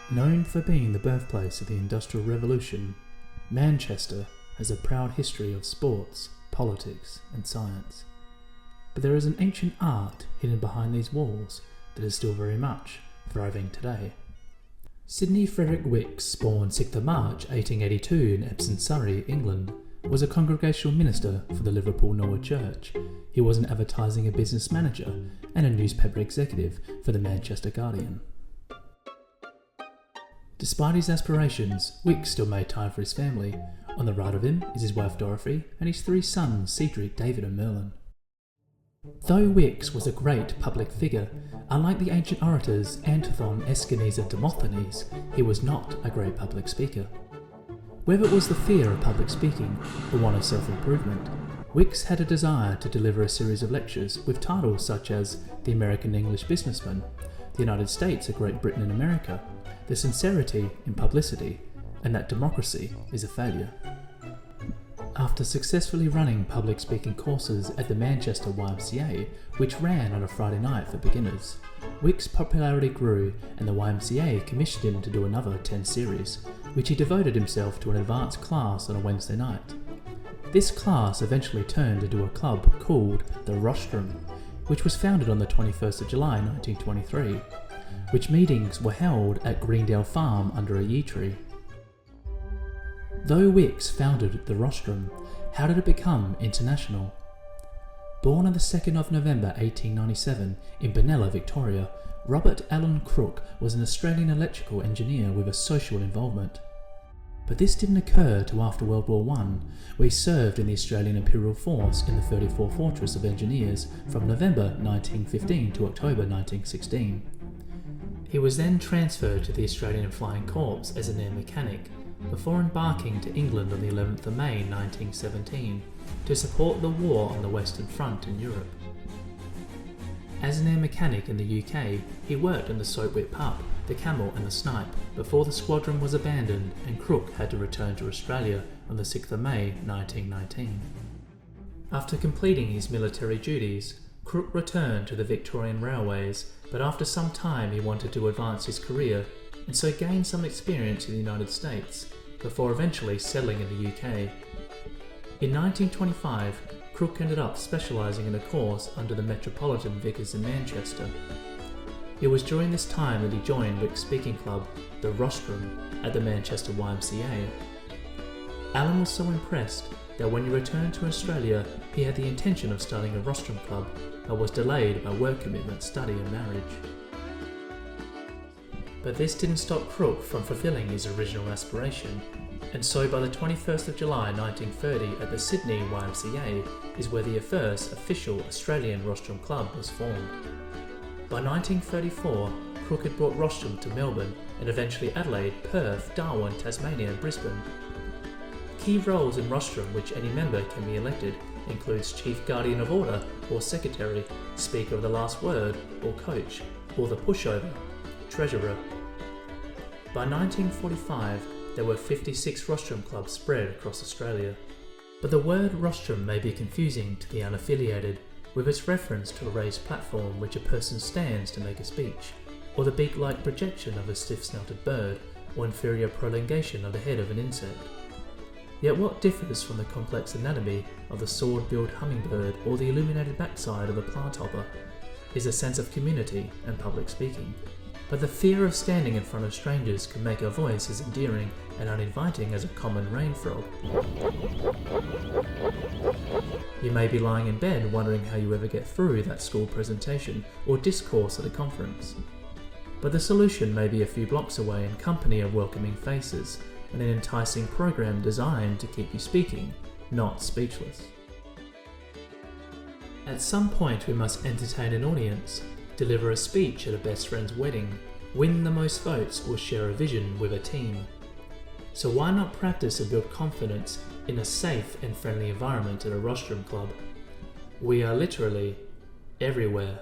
Known for being the birthplace of the Industrial Revolution, Manchester has a proud history of sports, politics and science. But there is an ancient art hidden behind these walls that is still very much thriving today. Sidney Frederick Wicks, born 6th of March 1882 in Epsom, Surrey, England, was a congregational minister for the Liverpool Norwood Church. He was an advertising and business manager and a newspaper executive for the Manchester Guardian. Despite his aspirations, Wicks still made time for his family. On the right of him is his wife Dorothy and his 3 sons Cedric, David and Merlin. Though Wicks was a great public figure, unlike the ancient orators Antiphon, Aeschines and Demosthenes, he was not a great public speaker. Whether it was the fear of public speaking or one of self-improvement, Wicks had a desire to deliver a series of lectures with titles such as The American English Businessman, The United States, a Great Britain and America, The Sincerity in Publicity, and that democracy is a failure. After successfully running public speaking courses at the Manchester YMCA, which ran on a Friday night for beginners, Wicks' popularity grew and the YMCA commissioned him to do another 10 series, which he devoted himself to an advanced class on a Wednesday night. This class eventually turned into a club called the Rostrum, which was founded on the 21st of July 1923, which meetings were held at Greendale Farm under a yew tree. Though Wicks founded the Rostrum, how did it become international? Born on the 2nd of November 1897 in Benalla, Victoria, Robert Allen Crook was an Australian electrical engineer with a social involvement. But this didn't occur till after World War I, where he served in the Australian Imperial Force in the 34th Fortress of Engineers from November 1915 to October 1916. He was then transferred to the Australian Flying Corps as an air mechanic, before embarking to England on the 11th of May 1917 to support the war on the Western Front in Europe. As an air mechanic in the UK, he worked on the Soapwhip Pup, the Camel and the Snipe before the squadron was abandoned and Crook had to return to Australia on the 6th of May 1919. After completing his military duties, Crook returned to the Victorian Railways, but after some time he wanted to advance his career and so gained some experience in the United States, before eventually settling in the UK. In 1925, Crook ended up specialising in a course under the Metropolitan Vicars in Manchester. It was during this time that he joined Wicks' speaking club, the Rostrum, at the Manchester YMCA. Allen was so impressed that when he returned to Australia, he had the intention of starting a Rostrum club, but was delayed by work commitments, study and marriage. But this didn't stop Crook from fulfilling his original aspiration, and so by the 21st of July 1930 at the Sydney YMCA is where the first official Australian Rostrum club was formed. By 1934, Crook had brought Rostrum to Melbourne and eventually Adelaide, Perth, Darwin, Tasmania and Brisbane. Key roles in Rostrum which any member can be elected includes Chief Guardian of Order or Secretary, Speaker of the Last Word or Coach, or the Pushover, Treasurer. By 1945, there were 56 Rostrum clubs spread across Australia. But the word Rostrum may be confusing to the unaffiliated, with its reference to a raised platform which a person stands to make a speech, or the beak-like projection of a stiff-snouted bird, or inferior prolongation of the head of an insect. Yet what differs from the complex anatomy of the sword-billed hummingbird or the illuminated backside of a plant hopper is a sense of community and public speaking. But the fear of standing in front of strangers can make a voice as endearing and uninviting as a common rain frog. You may be lying in bed wondering how you ever get through that school presentation or discourse at a conference. But the solution may be a few blocks away in company of welcoming faces and an enticing program designed to keep you speaking, not speechless. At some point we must entertain an audience, deliver a speech at a best friend's wedding, win the most votes or share a vision with a team. So why not practice and build confidence in a safe and friendly environment at a Rostrum club? We are literally everywhere.